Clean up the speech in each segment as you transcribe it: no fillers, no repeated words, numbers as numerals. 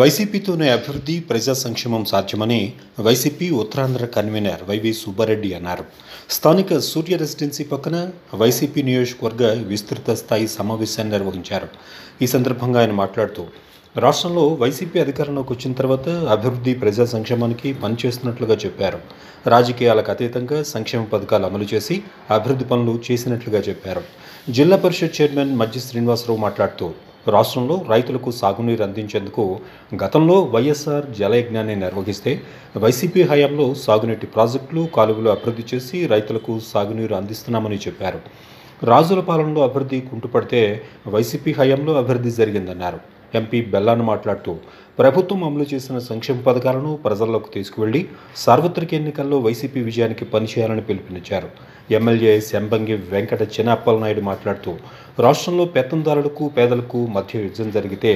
వైసీపీతోనే అభివృద్ధి, ప్రజా సంక్షేమం సాధ్యమని వైసీపీ ఉత్తరాంధ్ర కన్వీనర్ వైవి సుబ్బారెడ్డి అన్నారు. స్థానిక సూర్య రెసిడెన్సీ పక్కన వైసీపీ నియోజకవర్గ విస్తృత స్థాయి సమావేశాన్ని నిర్వహించారు. ఈ సందర్భంగా ఆయన మాట్లాడుతూ, రాష్ట్రంలో వైసీపీ అధికారంలోకి వచ్చిన తర్వాత అభివృద్ధి, ప్రజా సంక్షేమానికి పనిచేస్తున్నట్లుగా చెప్పారు. రాజకీయాలకు అతీతంగా సంక్షేమ పథకాలు అమలు చేసి అభివృద్ధి పనులు చేసినట్లుగా చెప్పారు. జిల్లా పరిషత్ చైర్మన్ మజ్జి శ్రీనివాసరావు మాట్లాడుతూ, రాష్ట్రంలో రైతులకు సాగునీరు అందించేందుకు గతంలో వైఎస్ఆర్ జలయజ్ఞాన్ని నిర్వహిస్తే వైసీపీ హయాంలో సాగునీటి ప్రాజెక్టులు, కాలువలు అభివృద్ధి చేసి రైతులకు సాగునీరు అందిస్తున్నామని చెప్పారు. రాజుల పాలనలో అభివృద్ధి కుంటుపడితే వైసీపీ హయాంలో అభివృద్ధి జరిగిందన్నారు. ఎంపీ బెల్లాను మాట్లాడుతూ, ప్రభుత్వం అమలు చేసిన సంక్షేమ పథకాలను ప్రజల్లోకి తీసుకువెళ్లి సార్వత్రిక ఎన్నికల్లో వైసీపీ విజయానికి పనిచేయాలని పిలుపునిచ్చారు. ఎమ్మెల్యే శంబంగి వెంకట చిన్నప్పలనాయుడు మాట్లాడుతూ, రాష్ట్రంలో పెత్తందారులకు, పేదలకు మధ్య యుద్ధం జరిగితే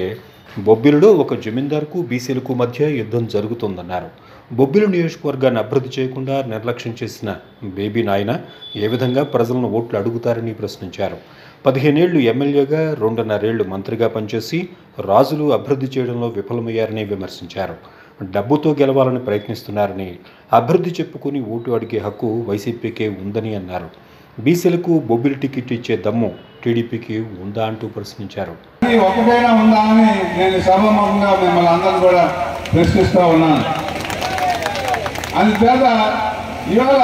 బొబ్బిలిలో ఒక జమీందారుకు, బీసీలకు మధ్య యుద్ధం జరుగుతుందన్నారు. బొబ్బిలి నియోజకవర్గాన్ని అభివృద్ధి చేయకుండా నిర్లక్ష్యం చేసిన బేబీ నాయన ఏ విధంగా ప్రజలను ఓట్లు అడుగుతారని ప్రశ్నించారు. 15 ఏళ్లు ఎమ్మెల్యేగా, 2.5 ఏళ్లు మంత్రిగా పనిచేసి రాజులు అభివృద్ధి చేయడంలో విఫలమయ్యారని విమర్శించారు. డబ్బుతో గెలవాలని ప్రయత్నిస్తున్నారని, అభివృద్ధి చెప్పుకుని ఓటు అడిగే హక్కు వైసీపీకే ఉందని అన్నారు. బీసీలకు బొబ్బిలి టికెట్ ఇచ్చే దమ్ము టీడీపీకి ఉందా అంటూ ప్రశ్నించారు. ఒకటైనా ఉందా అని నేను సభాముఖంగా మిమ్మల్ని అందరూ కూడా ప్రశ్నిస్తూ ఉన్నాను. అందుచేత ఇవాళ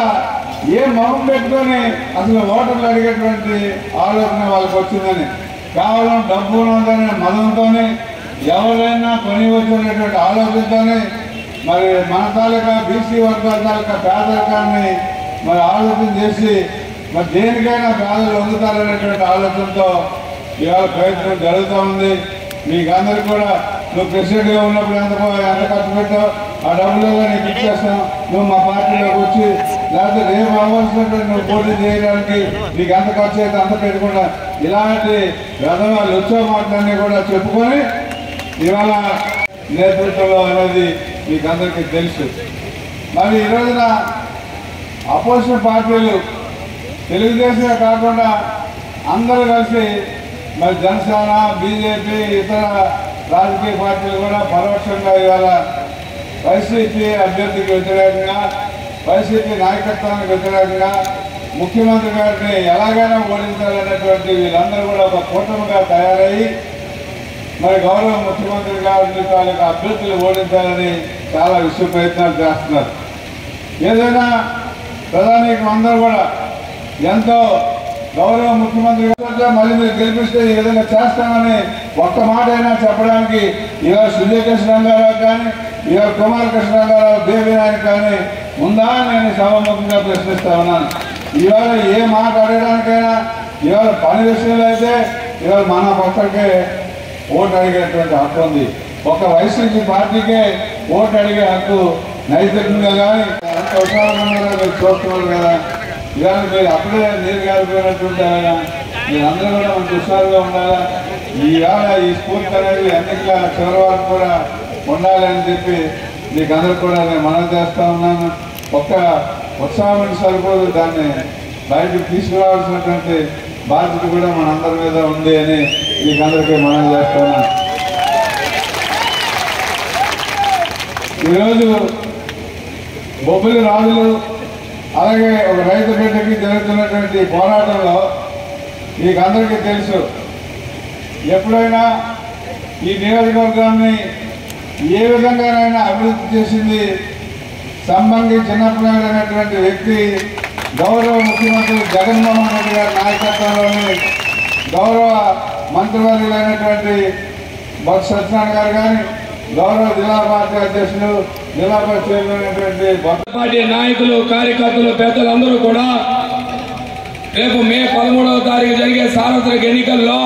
ఏ మొహం పెట్టుకొని అసలు ఓటర్లు అడిగేటువంటి ఆలోచన వాళ్ళకి వచ్చిందని, కేవలం డబ్బు ఉన్నదనే మదంతోనే ఎవరైనా కొని వచ్చినటువంటి ఆలోచనతోనే మరి మన తాలూకా బీసీ వర్గాల తాలూకా పేదరికాన్ని మరి ఆలోచన చేసి మరి దేనికైనా పేదలు పొందుతారనేటువంటి ఆలోచనతో ఇవాళ ప్రయత్నం జరుగుతూ ఉంది. మీకు అందరికీ కూడా నువ్వు ప్రెసిడెంట్గా ఉన్నప్పుడు ఎంత ఖర్చు పెట్టావు, ఆ డబ్బులుగా నీకు ఇచ్చేస్తాం, నువ్వు మా పార్టీలోకి వచ్చి లేకపోతే రేపు అవ్వాల్సినటువంటి నువ్వు పోటీ చేయడానికి నీకు ఎంత ఖర్చు అయితే అంత పెట్టుకుంటా, ఇలాంటి విధవాళ్ళు వచ్చే మాటలన్నీ కూడా చెప్పుకొని ఇవాళ నేతృత్వంలో అనేది మీకు అందరికీ తెలుసు. మరి ఈ రోజున అపోజిషన్ పార్టీలు తెలుగుదేశమే కాకుండా అందరూ కలిసి మరి జనసేన, బీజేపీ, ఇతర రాజకీయ పార్టీలు కూడా పరోక్షంగా ఇవాళ వైసీపీ అభ్యర్థికి వ్యతిరేకంగా, వైసీపీ నాయకత్వానికి వ్యతిరేకంగా ముఖ్యమంత్రి గారిని ఎలాగైనా ఓడించాలనేటువంటి వీళ్ళందరూ కూడా ఒక కూటమిగా తయారయ్యి మరి గౌరవ ముఖ్యమంత్రి గారిని తాలూకా అభ్యర్థులు ఓడించాలని చాలా విశ్వ ప్రయత్నాలు చేస్తున్నారు. ఏదైనా ప్రధానికి అందరూ కూడా ఎంతో గౌరవ ముఖ్యమంత్రి గారు మళ్ళీ మీరు గెలిపిస్తే ఈ విధంగా చేస్తామని ఒక్క మాట అయినా చెప్పడానికి ఇవాళ సూర్యకృష్ణ రంగారావు కానీ, ఇవాళ కుమార్ కృష్ణ రంగారావు, దేవి నాయక్ కానీ ఉందా నేను సభాముఖంగా ప్రశ్నిస్తా ఉన్నాను. ఇవాళ ఏ మాట అడగడానికైనా ఇవాళ పని విషయంలో అయితే ఇవాళ మన పక్కకే ఓటు అడిగేటువంటి హక్కు ఉంది. ఒక వైసీపీ పార్టీకే ఓటు అడిగే హక్కు నైతికంగా కానీ ఎంత ఉత్సాహంగా మీరు చూస్తున్నారు కదా. ఇవాళ మీరు అప్పుడే నీరు కాలిపోయినట్టుంటే మీరందరూ కూడా మంచి ఉత్సాహంగా ఉండాలా. ఈవేళ ఈ స్ఫూర్తి అనేది ఎన్నికల చివరి వరకు కూడా ఉండాలి అని చెప్పి మీకు అందరికి కూడా నేను మనవి చేస్తూ ఉన్నాను. ఒక్క ఉత్సాహం సరిపోదు, దాన్ని బయటకు తీసుకురావాల్సినటువంటి బాధ్యత కూడా మనందరి మీద ఉంది అని మీకు అందరికీ మనవి చేస్తున్నాను. ఈరోజు బొబ్బిలి రాజులు అలాగే ఒక రైతు బిడ్డకి జరుగుతున్నటువంటి పోరాటంలో మీకు అందరికీ తెలుసు, ఎప్పుడైనా ఈ నియోజకవర్గాన్ని ఏ విధంగానైనా అభివృద్ధి చేసింది శంబంగి చిన్నప్పనాయుడు అనేటువంటి వ్యక్తి. గౌరవ ముఖ్యమంత్రి జగన్మోహన్ రెడ్డి గారి నాయకత్వంలోని గౌరవ మంత్రివర్యులైనటువంటి బొత్స సత్యనారాయణ గారు కానీ, గౌరవ జిల్లా పార్టీ అధ్యక్షులు, జిల్లా పరిషత్ అయినటువంటి పార్టీ నాయకులు, కార్యకర్తలు, పెద్దలందరూ కూడా రేపు మే 13వ తారీఖు జరిగే సార్వత్రిక ఎన్నికల్లో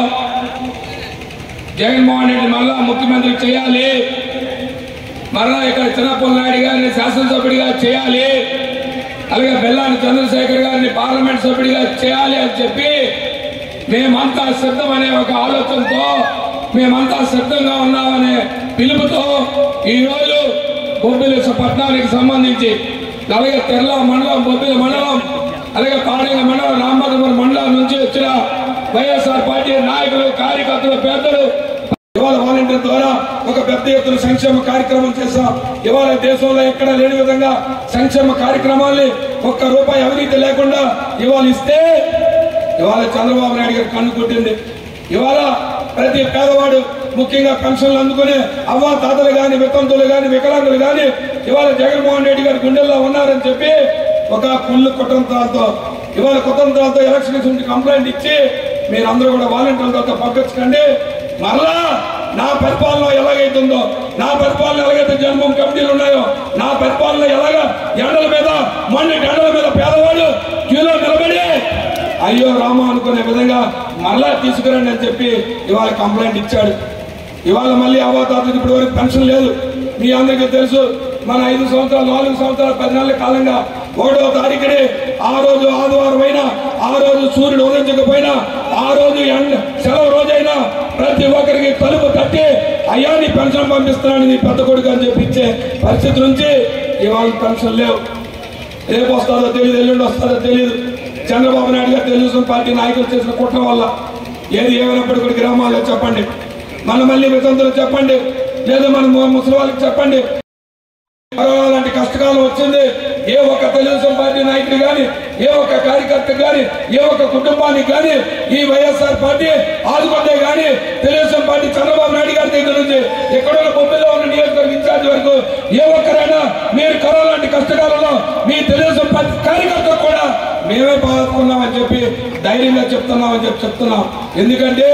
జగన్మోహన్ రెడ్డి మళ్ళా ముఖ్యమంత్రి చేయాలి, మరలా ఇక్కడ చిన్నప్పలనాయుడు గారిని శాసనసభ్యుడిగా చేయాలి, అలాగే బెల్లాని చంద్రశేఖర్ గారిని పార్లమెంట్ సభ్యుడిగా చేయాలి అని చెప్పి మేమంతా సిద్ధమనే ఒక ఆలోచనతో, మేమంతా సిద్ధంగా ఉన్నామనే పిలుపుతో ఈరోజు బొబ్బిలి పట్టణానికి సంబంధించి అలాగే తెర్ల మండలం, బొబ్బిలి మండలం, అలాగే పాడేల మండలం, రామభద్రపురం మండలం నుంచి వచ్చిన వైఎస్ఆర్ పార్టీ నాయకులు, కార్యకర్తలు, పెద్దలు ఇవాళ వాలంటీర్ ద్వారా ఒక పెద్ద ఎత్తున సంక్షేమ కార్యక్రమం చేశాం. ఇవాళ దేశంలో ఎక్కడ లేని విధంగా సంక్షేమ కార్యక్రమాల్ని ఒక్క రూపాయి అవినీతి లేకుండా ఇవాళ ఇస్తే ఇవాళ చంద్రబాబు నాయుడు గారు కన్ను కొట్టింది. ఇవాళ ప్రతి పేదవాడు ముఖ్యంగా పెన్షన్లు అందుకునే అవ్వ తాతలు గాని, వితంతులు గాని, వికలాంగులు గాని ఇవాళ జగన్మోహన్ రెడ్డి గారి గుండెల్లో ఉన్నారని చెప్పి ఒక కుళ్ళు కుట్రంతో ఇవాళ కుతంత్రాలతో ఎలక్షన్స్ నుంచి కంప్లైంట్ ఇచ్చి మీరందరూ కూడా వాలంటీర్లతో పంపించకండి. మరలా నా పరిపాలన ఎలాగైతుందో, నా పరిపాలన ఎలాగైతే జన్మభూమి కమిటీలు ఉన్నాయో, నా పరిపాలన ఎలాగా ఎండల మీద మొన్నటి ఎండల మీద పేదవాళ్ళు క్యూలో నిలబడి అయ్యో రామ అనుకునే విధంగా మరలా తీసుకురండి అని చెప్పి ఇవాళ కంప్లైంట్ ఇచ్చాడు. ఇవాళ మళ్ళీ అవ్వతాతలకు ఇప్పటి వరకు పెన్షన్ లేదు. మీ అందరికీ తెలుసు, మన 5 సంవత్సరాలు 4 సంవత్సరాల 10 నెలల కాలంగా 1వ తారీఖుని ఆ రోజు ఆదివారం అయినా, ఆ రోజు సూర్యుడు ఉదయించకపోయినా, ఆ రోజు సెలవు రోజైనా ప్రతి ఒక్కరికి తలుపు తట్టి అయ్యా నీ పెన్షన్ పంపిస్తున్నాను నీ పెద్ద కొడుకు అని చెప్పి ఇచ్చే పరిస్థితి నుంచి ఇవాళ పెన్షన్ లేవు. రేపు వస్తుందో తెలియదు, ఎల్లుండి వస్తుందో తెలియదు. చంద్రబాబు నాయుడు గారు తెలుగుదేశం పార్టీ నాయకులు చేసిన కుట్ర వల్ల ఏది ఏమైనప్పటికీ గ్రామాల్లో చెప్పండి, మళ్ళీ వితంతులు చెప్పండి, లేదా మన ముసలి వాళ్ళకి చెప్పండి. లాంటి కష్టకాలం వచ్చింది. ఏ ఒక్క తెలుగుదేశం పార్టీ నాయకుడు గాని, ఏ ఒక్క కార్యకర్త గాని, ఏ ఒక్క కుటుంబానికి గాని ఈ వైఎస్ఆర్ పార్టీ ఆదుకుంటే గాని తెలుగుదేశం పార్టీ చంద్రబాబు నాయుడు గారి దగ్గర నుంచి ఎక్కడో బొమ్మలో ఉన్న నియోజకవర్గ ఇన్ఛార్జ్ వరకు ఏ ఒక్కరైనా మీరు కరోనా లాంటి కష్టకాలంలో మీ తెలుగుదేశం పార్టీ కార్యకర్తలు కూడా మేమే బాధకున్నామని చెప్పి ధైర్యంగా చెప్తున్నాం. ఎందుకంటే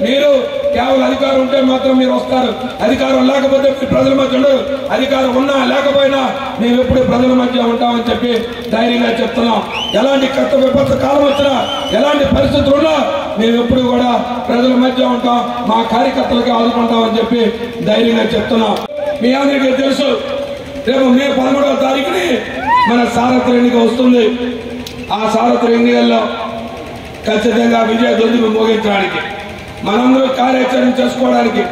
మీరు కేవలం అధికారం ఉంటే మాత్రం మీరు వస్తారు, అధికారం లేకపోతే ప్రజల మధ్య ఉండరు, అధికారం ఉన్నా లేకపోయినా మేము ఎప్పుడు ప్రజల మధ్య ఉంటామని చెప్పి ధైర్యంగా చెప్తున్నాం. ఎలాంటి కష్ట విపత్తు కాలం వచ్చినా, ఎలాంటి పరిస్థితులు ఉన్నా మేము ఎప్పుడు కూడా ప్రజల మధ్య ఉంటాం, మా కార్యకర్తలకి ఆదుకుంటామని చెప్పి ధైర్యంగా చెప్తున్నాం. మీ అందరికీ తెలుసు, రేపు మే 13వ తారీఖుని మన సారథ్య ఎన్నిక వస్తుంది. ఆ సారథ్య ఎన్నికల్లో ఖచ్చితంగా విజయ దుందుకు మోగించడానికి, మనందరూ కార్యాచరణ చేసుకోవడానికి,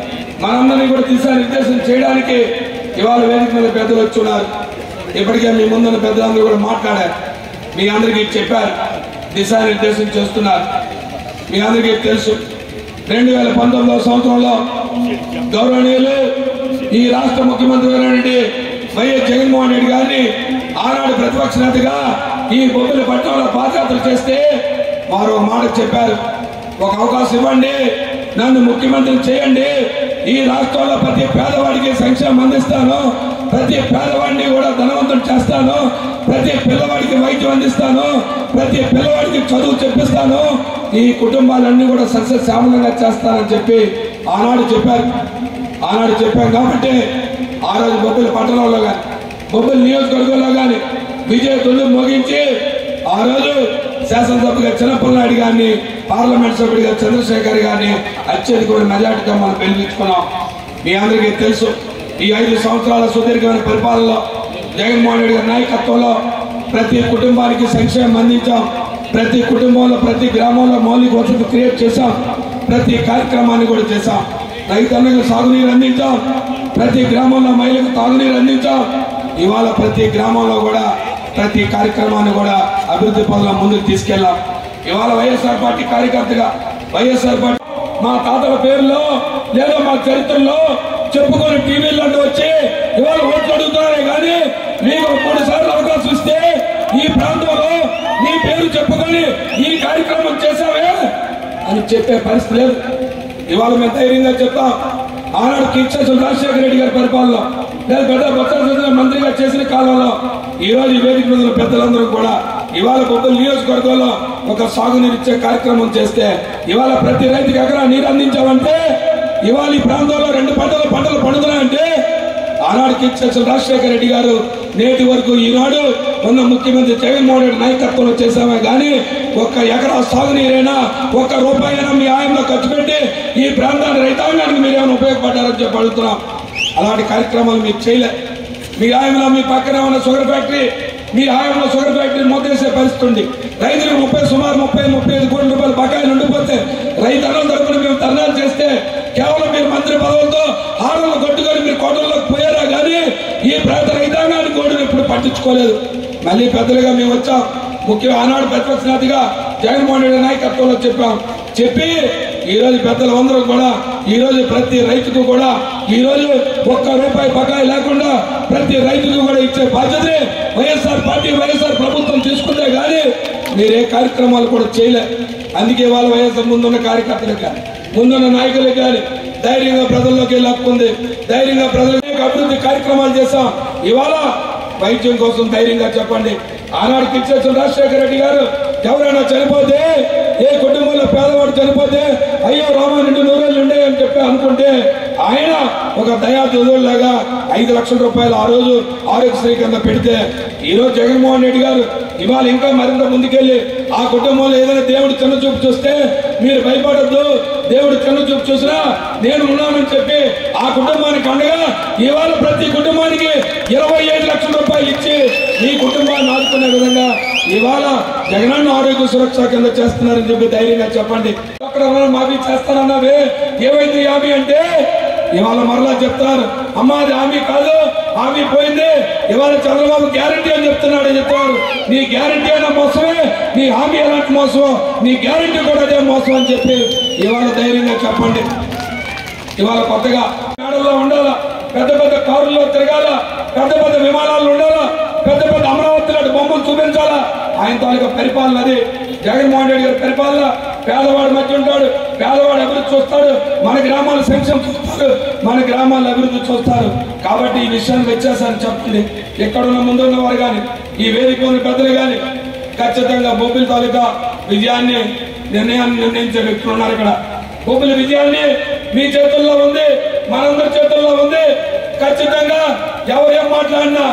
మనందరినీ కూడా దిశానిర్దేశం చేయడానికి ఇవాళ వేదిక మీద పెద్దలు వచ్చున్నారు. ఇప్పటికే మీ ముందున్న పెద్దలందరూ కూడా మాట్లాడారు, మీ అందరికీ చెప్పారు, దిశానిర్దేశం చేస్తున్నారు. మీ అందరికీ తెలుసు, 2019 సంవత్సరంలో గౌరవనీయులు ఈ రాష్ట్ర ముఖ్యమంత్రి వైఎస్ జగన్మోహన్ రెడ్డి గారిని ఆనాడు ప్రతిపక్ష నేతగా ఈ బొబ్బిలి పట్టణంలో పాదయాత్ర చేస్తే వారు మాట చెప్పారు, ఒక అవకాశం ఇవ్వండి, నన్ను ముఖ్యమంత్రిని చేయండి, ఈ రాష్ట్రంలో ప్రతి పేదవాడికి సంక్షేమం అందిస్తాను, ప్రతి పేదవాడిని కూడా ధనవంతం చేస్తాను, ప్రతి పిల్లవాడికి వైద్యం అందిస్తాను, ప్రతి పిల్లవాడికి చదువు చెప్పిస్తాను, ఈ కుటుంబాలన్నీ కూడా సస్యశ్యామలంగా చేస్తానని చెప్పి ఆనాడు చెప్పారు. ఆనాడు చెప్పాం కాబట్టి ఆ రోజు బొబ్బిలి పట్టణంలో కానీ, బొబ్బిలి నియోజకవర్గంలో కానీ విజయ దుందుకు మోగించి ఆ రోజు శాసనసభ్యుగా చిన్నప్పలనాయుడు గారిని, పార్లమెంట్ సభ్యుడిగా చంద్రశేఖర్ గారిని అత్యధికమైన మెజార్టీగా మనం గెలిపించుకున్నాం. మీ అందరికీ తెలుసు, ఈ 5 సంవత్సరాల సుదీర్ఘమైన పరిపాలనలో జగన్మోహన్ రెడ్డి గారి నాయకత్వంలో ప్రతి కుటుంబానికి సంక్షేమం అందించాం, ప్రతి కుటుంబంలో ప్రతి గ్రామంలో మౌలిక వసతులు క్రియేట్ చేశాం, ప్రతి కార్యక్రమాన్ని కూడా చేశాం. రైతన్నలకు సాగునీరు అందించాం, ప్రతి గ్రామంలో మహిళలకు తాగునీరు అందించాం. ఇవాళ ప్రతి గ్రామంలో కూడా ప్రతి కార్యక్రమాన్ని కూడా అభివృద్ధి పనుల ముందుకు తీసుకెళ్లాం. ఇవాళ వైఎస్ఆర్ పార్టీ కార్యకర్తగా వైఎస్ఆర్ పార్టీ మా తాతల పేరులో లేదా మా చరిత్రలో చెప్పుకొని టీవీల్లో వచ్చి ఇవాళ ఓట్లు అడుగుతున్నారే కానీ మీకు 3 సార్లు అవకాశం ఇస్తే ఈ ప్రాంతంలో నీ పేరు చెప్పుకొని ఈ కార్యక్రమం చేశావే అని చెప్పే పరిస్థితి లేదు. ఇవాళ మేము ధైర్యంగా చెప్తాం, ఆనాడు కిచ్చర్సులు రాజశేఖర రెడ్డి గారి పరిపాలనలో లేదా పెద్ద బొత్స మంత్రిగా చేసిన కాలంలో ఈ రోజు ఈ వేదిక మీద పెద్దలందరూ కూడా ఇవాళ బొబ్బిలి నియోజకవర్గంలో ఒక సాగునీరు ఇచ్చే కార్యక్రమం చేస్తే ఇవాళ ప్రతి రైతుకి ఎకరా నీరు అందించామంటే ఇవాళ ఈ ప్రాంతంలో 2 పంటలు పండుతున్నాయంటే ఆనాడు కిచ్చర్సులు రాజశేఖర రెడ్డి గారు నేటి వరకు ఈనాడు ఉన్న ముఖ్యమంత్రి జగన్మోహన్ రెడ్డి నాయకత్వంలో చేశామే కానీ ఒక్క ఎకరా సాగునీరైనా, ఒక్క రూపాయైనా మీ ఆయంలో ఖర్చు పెట్టి ఈ ప్రాంతాన్ని రైతాంగానికి మీరేమైనా ఉపయోగపడ్డారని చెప్పి అడుగుతున్నాం. అలాంటి కార్యక్రమాలు మీరు చేయలే. మీ ఆయంలో మీ పక్కన ఉన్న షుగర్ ఫ్యాక్టరీ, మీ ఆయంలో షుగర్ ఫ్యాక్టరీ మూతేసే పరిస్థితి ఉంది. రైతులకు సుమారు 30-35 కోట్ల రూపాయలు బకాయిలు ఉండిపోతే రైతాంగం తరపున మేము ధర్నాలు చేస్తే కేవలం మీరు మంత్రి పదవులతో హారలు కొట్టుకొని మీరు కోటల్లోకి పోయారా కానీ ఈ ప్రాంత రైతాంగాన్ని కోటలు ఎప్పుడు పట్టించుకోలేదు. మళ్ళీ పెద్దలుగా మేము వచ్చాం, ముఖ్యంగా ఆనాడు ప్రతిపక్ష నేతగా జగన్మోహన్ రెడ్డి నాయకత్వంలో చెప్పి ఈరోజు పెద్దలందరూ కూడా ఈరోజు ప్రతి రైతుకు కూడా ఈరోజు ₹1 బకాయి లేకుండా ప్రతి రైతుకు కూడా ఇచ్చే బాధ్యతని వైఎస్ఆర్ పార్టీ వైఎస్ఆర్ ప్రభుత్వం తీసుకుంటే కానీ మీరే కార్యక్రమాలు కూడా చేయలే. అందుకే వాళ్ళ వైఎస్ఆర్ ముందున్న కార్యకర్తలకు కానీ ముందున్న నాయకులకు కానీ ధైర్యంగా ప్రజల్లోకి వెళ్ళి హక్కుంది, ధైర్యంగా ప్రజలకు అభివృద్ధి కార్యక్రమాలు చేస్తాం. ఇవాళ వైద్యం కోసం ధైర్యంగా చెప్పండి. ఆనాడు కిచ్చేసిన రాజశేఖర రెడ్డి గారు ఎవరైనా చనిపోతే, ఏ కుటుంబంలో పేదవాడు చనిపోతే అయ్యో రామా నిండు 100 రోజులు ఉండే అని చెప్పి అనుకుంటే ఆయన ఒక దయాదులాగా ₹5 లక్షల ఆ రోజు ఆరోగ్యశ్రీ కింద పెడితే ఈరోజు జగన్మోహన్ రెడ్డి గారు ఇవాళ ఇంకా మరింత ముందుకెళ్ళి ఆ కుటుంబంలో ఏదైనా దేవుడు చిన్న చూపు చూస్తే మీరు భయపడద్దు, దేవుడు చిన్న చూపు చూసినా నేను ఉన్నానని చెప్పి ఆ కుటుంబానికి అండగా ఇవాళ ప్రతి కుటుంబానికి ₹25 లక్షల ఇచ్చి ఈ కుటుంబాన్ని ఆదుకునే విధంగా ఇవాళ జగనన్న ఆరోగ్య సురక్ష కింద చేస్తున్నారని చెప్పి ధైర్యంగా చెప్పండి. అక్కడ మాఫీ చేస్తానన్నావే ఏమైంది హామీ అంటే ఇవాళ మరలా చెప్తారు, అమ్మా అది హామీ కాదు, హామీ పోయింది, ఇవాళ చంద్రబాబు గ్యారంటీ అని చెప్తున్నాడు అని చెప్తారు. నీ గ్యారంటీ అయినా మోసమే, నీ హామీ ఎలాంటి మోసమో నీ గ్యారంటీ కూడా అదే మోసం అని చెప్పి ఇవాళ ధైర్యంగా చెప్పండి. ఇవాళ కొత్తగా మేడల్లో ఉండాలా, పెద్ద పెద్ద కారుల్లో తిరగాల, పెద్ద పెద్ద విమానాల్లో ఉండాలా, పెద్ద పెద్ద అమరావతి లాంటి బొమ్మలు చూపించాలా. ఆయన తాలూకా పరిపాలన అది జగన్మోహన్ రెడ్డి గారి పరిపాలన. పేదవాడు మధ్య ఉంటాడు, పేదవాడు అభివృద్ధి చూస్తాడు, మన గ్రామాల సంక్షేమం చూస్తాడు, మన గ్రామాల అభివృద్ధి చూస్తారు. కాబట్టి ఈ విషయాన్ని వ్యత్యాసాన్ని చెప్పండి. ఎక్కడున్న ముందున్న వారు కానీ ఈ వేదిక ఉన్న పెద్దలు కానీ ఖచ్చితంగా బొబ్బిలి తాలూకా విజయాన్ని నిర్ణయించే వ్యక్తులు ఉన్నారు. ఇక్కడ బొబ్బిలి విజయాన్ని మీ చేతుల్లో ఉంది, మనందరి చేతుల్లో ఉంది. ఖచ్చితంగా ఎవరేం మాట్లాడినా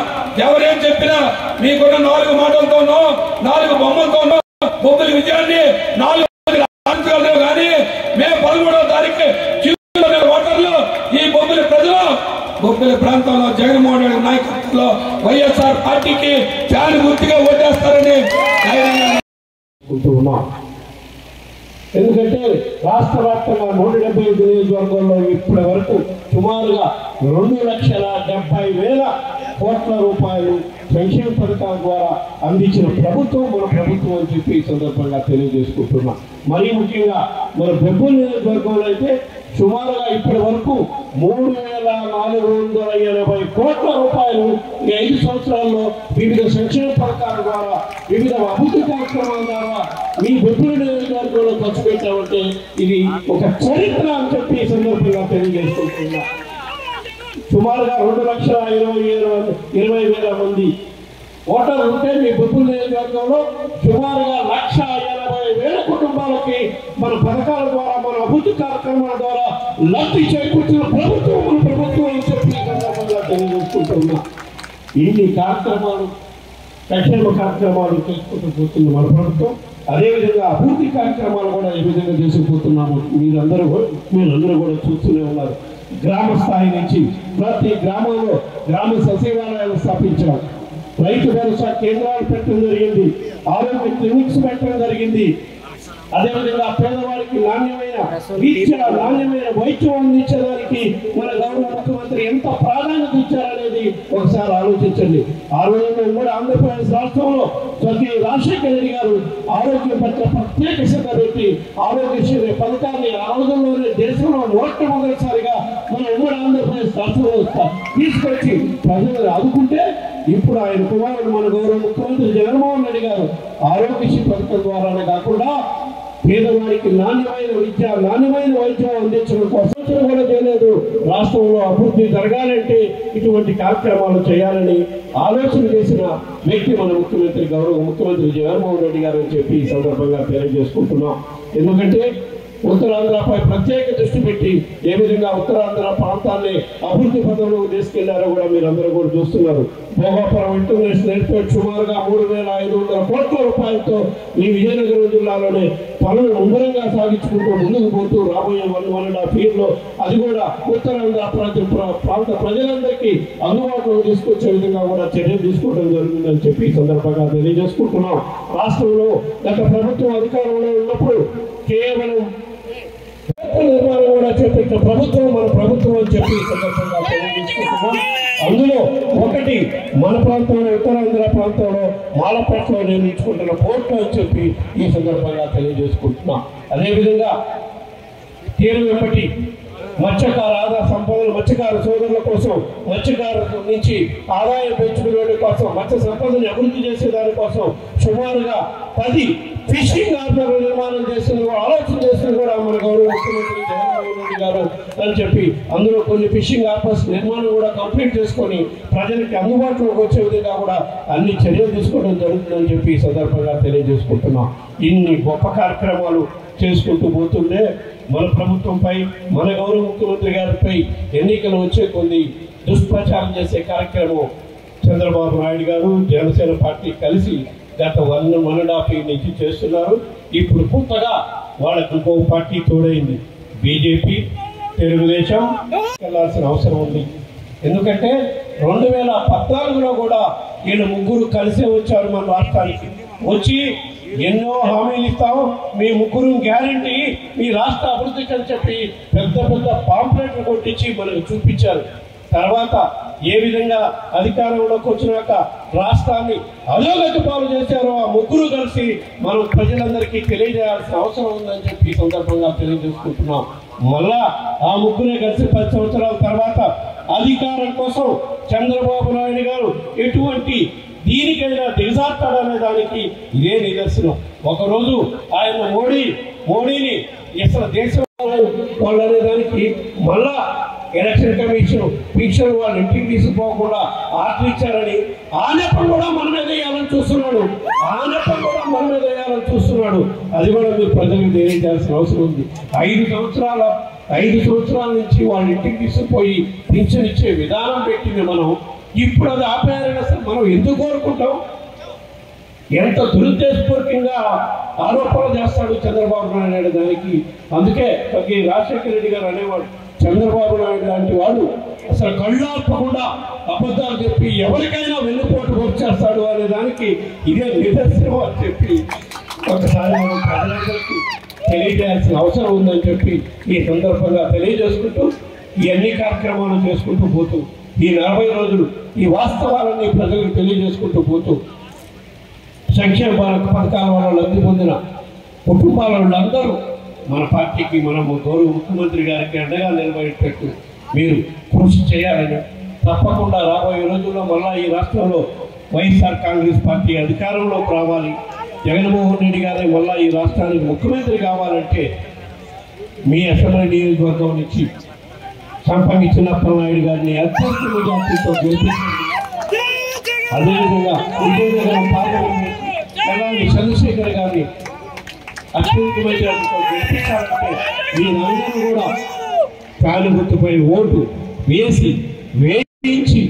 ఎవరేం చెప్పినా మీకున్న 4 మాటలతోనో 4 బొమ్మలతోనో బొబ్బిలి విజయాన్ని 4 కానీ మే 13వ తారీఖు ఓటర్లు ఈ బొబ్బిలి ప్రజలు బొబ్బిలి ప్రాంతంలో జగన్మోహన్ రెడ్డి నాయకత్వంలో వైఎస్ఆర్ పార్టీకి ఫ్యాన్ గుర్తుగా ఓటేస్తారని ఎందుకంటే రాష్ట్ర వ్యాప్తంగా 175 నియోజకవర్గాల్లో ఇప్పటి వరకు సుమారుగా ₹2,70,000 కోట్ల సంక్షేమ పథకాల ద్వారా అందించిన ప్రభుత్వం మన ప్రభుత్వం అని చెప్పి ఈ సందర్భంగా తెలియజేసుకుంటున్నాం. మరీ ముఖ్యంగా మన బొబ్బిలి నియోజకవర్గంలో అయితే సుమారుగా ఇప్పటి వరకు ₹3,480 కోట్ల ఈ 5 సంవత్సరాల్లో వివిధ సంక్షేమ పథకాల ద్వారా వివిధ అభివృద్ధి కార్యక్రమాల ద్వారా మీ బొబ్బిలి నియోజకవర్గంలో ఖర్చు పెట్టామంటే ఇది ఒక చరిత్ర అని చెప్పి ఈ సందర్భంగా తెలియజేసుకుంటున్నా. సుమారుగా 2,20,000 మంది ఓటర్లు ఉంటే మీ బొబ్బిలి నియోజకవర్గంలో సుమారుగా 1,80,000 కుటుంబాలకి మన పథకాల ద్వారా మన అభివృద్ధి కార్యక్రమాల ద్వారా లబ్ధి చేకూర్చిన ప్రభుత్వం మన ప్రభుత్వం అని చెప్పి సందర్భంగా తెలియజేసుకుంటున్నా. ఇన్ని కార్యక్రమాలు సంక్షేమ కార్యక్రమాలు చేసుకుంటూ పోతుంది మన ప్రభుత్వం. అదేవిధంగా అభివృద్ధి కార్యక్రమాలు కూడా ఏ విధంగా చేసుకుపోతున్నాము మీరందరూ కూడా చూస్తూనే ఉన్నారు. గ్రామ స్థాయి నుంచి ప్రతి గ్రామంలో గ్రామ సచివాలయాలు స్థాపించడం, రైతు భరోసా కేంద్రాలు పెట్టడం జరిగింది, ఆరోగ్య క్లినిక్స్ పెట్టడం జరిగింది. అదేవిధంగా పేదవారికి నాణ్యమైన విద్య నాణ్యమైన వైద్యం అందించడానికి మన గౌరవ ముఖ్యమంత్రి ఎంత ప్రాధాన్యత ఇచ్చారనేది ఒకసారి ఆలోచించండి. ఆ రోజుల్లో ఉమ్మడి ఆంధ్రప్రదేశ్ రాష్ట్రంలో స్వర్గీయ రాజశేఖర రెడ్డి గారు ఆరోగ్యం పట్ల ప్రత్యేక శ్రద్ధ పెట్టి ఆరోగ్యశ్రీ పథకాన్ని ఆ రోజుల్లోనే దేశంలో మొట్టమొదటిసారిగా మన ఉమ్మడి ఆంధ్రప్రదేశ్ రాష్ట్రంలో తీసుకొచ్చి ప్రజలను ఆదుకుంటే ఇప్పుడు ఆయన కుమారుడు మన గౌరవ ముఖ్యమంత్రి జగన్మోహన్ రెడ్డి గారు ఆరోగ్యశ్రీ పథకం ద్వారానే కాకుండా పేదవారికి నాణ్యమైన విద్య నాణ్యమైన వైద్యం అందించడం కోసం కూడా చేయలేదు. రాష్ట్రంలో అభివృద్ధి జరగాలంటే ఇటువంటి కార్యక్రమాలు చేయాలని ఆలోచన చేసిన వ్యక్తి మన ముఖ్యమంత్రి గౌరవ ముఖ్యమంత్రి జగన్మోహన్ రెడ్డి గారు అని చెప్పి ఈ సందర్భంగా తెలియజేసుకుంటున్నాం. ఎందుకంటే ఉత్తరాంధ్రపై ప్రత్యేక దృష్టి పెట్టి ఏ విధంగా ఉత్తరాంధ్ర ప్రాంతాన్ని అభివృద్ధి పథంలోకి తీసుకెళ్లారో కూడా మీరందరూ కూడా చూస్తున్నారు. భోగాపురం ఇంటర్నేషనల్ ఎయిర్పోర్ట్ సుమారుగా ₹3,500 కోట్ల ఈ విజయనగరం జిల్లాలోనే పనులు ముమ్మరంగా సాగించుకుంటూ ముందుకు పోతూ రాబోయే 1.5 years అది కూడా ఉత్తరాంధ్ర ప్రాంత ప్రజలందరికీ అందుబాటులో తీసుకొచ్చే విధంగా కూడా చర్యలు తీసుకోవడం జరుగుతుందని చెప్పి ఈ సందర్భంగా తెలియజేసుకుంటున్నాం. రాష్ట్రంలో గత ప్రభుత్వం అధికారంలో ఉన్నప్పుడు కేవలం నిర్మాణం కూడా చేపట్టిన ప్రభుత్వం మన ప్రభుత్వం అని చెప్పి ఈ సందర్భంగా తెలియజేసుకుంటున్నాం. అందులో ఒకటి మన ప్రాంతంలో ఉత్తరాంధ్ర ప్రాంతంలో మాలపేటలో నిర్మించుకుంటున్న పోర్టు అని చెప్పి ఈ సందర్భంగా తెలియజేసుకుంటున్నాం. అదేవిధంగా తీరం వెంబటి మత్స్యకార ఆదాయ సంపదలు మత్స్యకార సోదరుల కోసం మత్స్యకారుల నుంచి ఆదాయం పెంచుకునే కోసం మత్స్య సంపదను అభివృద్ధి చేసే దానికోసం సుమారుగా 10 ఫిషింగ్ హార్బర్లు నిర్మాణం చేసిన ఆలోచన చేసిన కూడా మన గౌరవ ముఖ్యమంత్రి జగన్మోహన్ రెడ్డి గారు అని చెప్పి అందులో కొన్ని ఫిషింగ్ హార్బర్స్ నిర్మాణం కూడా కంప్లీట్ చేసుకొని ప్రజలకి అందుబాటులోకి వచ్చే విధంగా కూడా అన్ని చర్యలు తీసుకోవడం జరుగుతుందని చెప్పి ఈ సందర్భంగా తెలియజేసుకుంటున్నాం. ఇన్ని గొప్ప కార్యక్రమాలు చేసుకుంటూ పోతుండే మన ప్రభుత్వంపై మన గౌరవ ముఖ్యమంత్రి గారిపై ఎన్నికలు వచ్చే కొన్ని దుష్ప్రచారం చేసే కార్యక్రమం చంద్రబాబు నాయుడు గారు జనసేన పార్టీ కలిసి గత 1.5 years నుంచి చేస్తున్నారు. ఇప్పుడు కొత్తగా వాళ్ళకు ఇంకో పార్టీ తోడైంది బీజేపీ, తెలుగుదేశం. వెళ్ళాల్సిన అవసరం ఉంది. ఎందుకంటే 2014లో కూడా వీళ్ళు ముగ్గురు కలిసే వచ్చారు మన రాష్ట్రానికి. వచ్చి ఎన్నో హామీలు ఇస్తాం, మీ ముగ్గురు గ్యారంటీ మీ రాష్ట్ర అభివృద్ధికి అని చెప్పి పెద్ద పెద్ద పాంప్లెట్లు కొట్టించి మనకు చూపించారు. తర్వాత ఏ విధంగా అధికారంలోకి వచ్చినాక రాష్ట్రాన్ని అధోగతి పాలు చేశారో ఆ ముగ్గురు కలిసి మనం ప్రజలందరికీ తెలియజేయాల్సిన అవసరం ఉందని చెప్పి ఈ సందర్భంగా తెలియజేసుకుంటున్నాం. మళ్ళా ఆ ముగ్గురే కలిసి 10 సంవత్సరాల తర్వాత అధికారం కోసం చంద్రబాబు నాయుడు గారు ఎటువంటి దీనికైనా దిగజారుతాడనే దానికి ఇదే నిదర్శనం. ఒకరోజు ఆయన మోడీని అసలు దేశం వాళ్ళు అనే దానికి మళ్ళా ఎలక్షన్ కమిషన్ పింఛన్ వాళ్ళు ఇంటికి తీసుకుపోకుండా ఆర్డర్ ఇచ్చారని ఆ నెపం కూడా మన మీద వేయాలని చూస్తున్నాడు. అది కూడా మీరు ప్రజలకు తెలియజేయాల్సిన అవసరం ఉంది. 5 సంవత్సరాల నుంచి వాళ్ళ ఇంటికి తీసుకుపోయి పింఛన్ ఇచ్చే విధానం పెట్టింది మనం. ఇప్పుడు అది ఆపేయాలని అసలు మనం ఎందుకు కోరుకుంటాం? ఎంత దురుద్దేశపూర్వకంగా ఆరోపణలు చేస్తాడు చంద్రబాబు నాయుడు దానికి. అందుకే రాజశేఖర రెడ్డి గారు అనేవాడు, చంద్రబాబు నాయుడు లాంటి వాడు అసలు కళ్ళార్పకుండా అబద్ధాలు చెప్పి ఎవరికైనా వెన్నుపోటు వచ్చేస్తాడు అనే దానికి ఇదే నిదర్శనం అని చెప్పి ఒకసారి మనం ప్రజలందరికీ తెలియజేయాల్సిన అవసరం ఉందని చెప్పి ఈ సందర్భంగా తెలియజేసుకుంటూ ఈ అన్ని కార్యక్రమాలు చేసుకుంటూ పోతూ ఈ 40 రోజులు ఈ వాస్తవాలన్నీ ప్రజలకు తెలియజేసుకుంటూ పోతూ సంక్షేమ పథకాల వల్ల లబ్ధి పొందిన కుటుంబాల వాళ్ళందరూ మన పార్టీకి మనము గౌరవ ముఖ్యమంత్రి గారికి అండగా నిలబడేటట్టు మీరు కృషి చేయాలని, తప్పకుండా రాబోయే రోజుల్లో మళ్ళా ఈ రాష్ట్రంలో వైఎస్ఆర్ కాంగ్రెస్ పార్టీ అధికారంలోకి రావాలి, జగన్మోహన్ రెడ్డి గారే మళ్ళా ఈ రాష్ట్రానికి ముఖ్యమంత్రి కావాలంటే మీ అసెంబ్లీ నియోజకవర్గం నుంచి సంపంగి చిన్నప్పనాయుడు గారిని అత్యంత మెజార్టీతో గెలిపించండి. అదేవిధంగా విజయనగరం పార్లమెంట్ చంద్రశేఖర్ గారిని అత్యంత మెజార్టీతో గెలిపించాలంటే మీరందరూ కూడా ఫ్యాన్ గుర్తుపై ఓటు వేయించి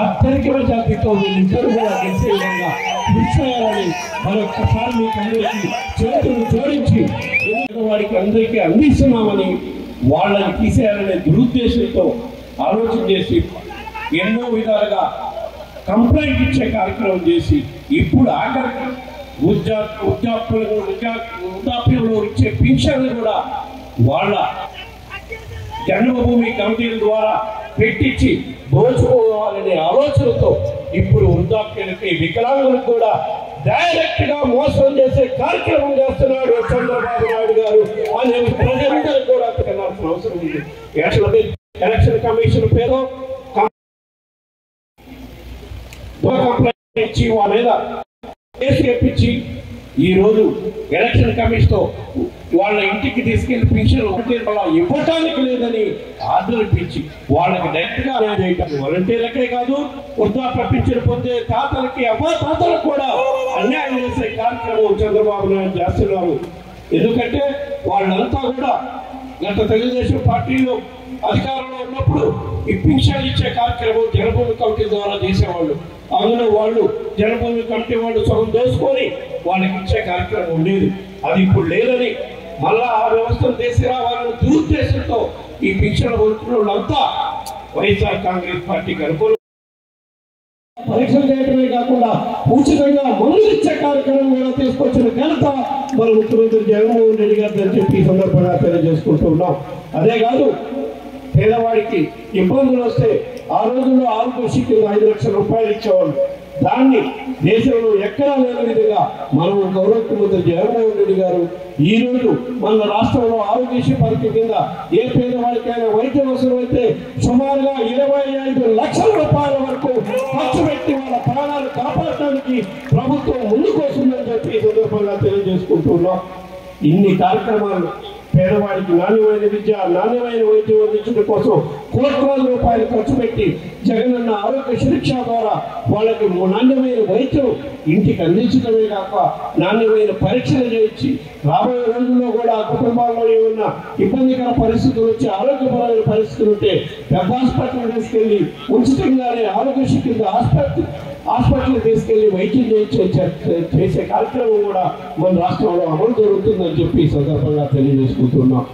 అత్యధిక మెజార్టీతో వీళ్ళిద్దరూ కూడా గెలిచే విధంగా కృషి చేయాలని మరొకసారి మీకు అందరికీ చేతులు జోడించి వాడికి అందరికీ అందిస్తున్నామని వాళ్ళని తీసేయాలనే దురుద్దేశంతో ఆలోచన చేసి ఎన్నో విధాలుగా కంప్లైంట్ ఇచ్చే కార్యక్రమం చేసి ఇప్పుడు ఆఖరికి వృద్ధాప్యంలో ఇచ్చే పింఛన్లు కూడా వాళ్ళ జన్మభూమి కమిటీల ద్వారా పెట్టించి దోచుకోవాలనే ఆలోచనతో ఇప్పుడు వృద్ధాప్యులకి వికలాంగులకు కూడా డైరెక్ట్ గా మోసం చేసే కార్యక్రమం చేస్తున్నాడు చంద్రబాబు నాయుడు గారు అని ప్రజలందరూ కూడా తెలియాల్సిన అవసరం ఉంది. ఎలక్షన్ కమిషన్ పేరు కంప్లైంట్ ఇచ్చి వాళ్ళ మీద కేసు తెప్పించి ఈ రోజు ఎలక్షన్ కమిషన్ తో వాళ్ళ ఇంటికి తీసుకెళ్లి పింఛన్ ఇవ్వటానికి లేదని ఆర్డర్ ఇప్పించి వాళ్ళకి డైరెక్ట్ గా చేయటం వాలంటీర్లకే కాదు, వృద్ధాప్య పింఛన్ పొందే తాతలకి తాతలకు కూడా అన్యాయం చేసే కార్యక్రమం చంద్రబాబు నాయుడు చేస్తున్నారు. ఎందుకంటే వాళ్ళంతా కూడా గత తెలుగుదేశం పార్టీలో అధికారంలో ఉన్నప్పుడు ఈ పింఛన్ ఇచ్చే కార్యక్రమం జనభూమి కమిటీ ద్వారా చేసేవాళ్ళు. అందులో వాళ్ళు జనభూమి కమిటీ వాళ్ళు సగం దోసుకొని వాళ్ళకి ఇచ్చే కార్యక్రమం ఉండేది. అది ఇప్పుడు లేదని మళ్ళా ఆ వ్యవస్థను తీసుకురావాలని దురుద్దేశంతో ఈ పింఛన్ వాళ్ళంతా వైఎస్ఆర్ కాంగ్రెస్ పార్టీకి అనుకూలం పరీక్షలు చేయడమే కాకుండా ఉచితంగా మందులు ఇచ్చే కార్యక్రమం కూడా తీసుకొచ్చిన ఘనత మన ముఖ్యమంత్రి జగన్మోహన్ రెడ్డి గారు అని చెప్పి ఈ సందర్భంగా తెలియజేసుకుంటున్నాం. అదే కాదు, పేదవాడికి ఇబ్బందులు వస్తే ఆ రోజుల్లో ఆరోగ్యశ్రీ కింద 5 లక్షల రూపాయలు ఇచ్చేవాళ్ళు. దాన్ని దేశంలో ఎక్కడా లేని విధంగా మనం గౌరవ ముఖ్యమంత్రి జగన్మోహన్ రెడ్డి గారు ఈ రోజు మన రాష్ట్రంలో ఆరోగ్యశ్రీ పథకం కింద ఏ పేదవాడికైనా వైద్యం అవసరమైతే సుమారుగా 25 లక్షల రూపాయల వరకు ఖర్చు పెట్టి వాళ్ళ ప్రాణాలు కాపాడటానికి ప్రభుత్వం ముందుకు వస్తుందని చెప్పి ఈ సందర్భంగా తెలియజేసుకుంటున్నాం. ఇన్ని కార్యక్రమాలు పేదవాడికి నాణ్యమైన విద్య, నాణ్యమైన వైద్యం అందించడం కోసం కోట్లాది రూపాయలు ఖర్చు పెట్టి జగనన్న ఆరోగ్య సురక్ష ద్వారా వాళ్ళకి నాణ్యమైన వైద్యం ఇంటికి అందించడమే కాక నాణ్యమైన పరీక్షలు చేయించి రాబోయే రోజుల్లో కూడా కుటుంబాల్లో ఏమన్నా ఇబ్బందికర పరిస్థితులు వచ్చి ఆరోగ్యపరమైన పరిస్థితులు ఉంటే పెద్ద హాస్పిటల్ తీసుకెళ్లి ఉచితంగానే ఆరోగ్యశ్రీ కింద హాస్పిటల్ తీసుకెళ్లి వైద్యం చేసే కార్యక్రమం కూడా మన రాష్ట్రంలో అమలు జరుగుతుందని చెప్పి ఈ సందర్భంగా తెలియజేసుకుంటున్నాం.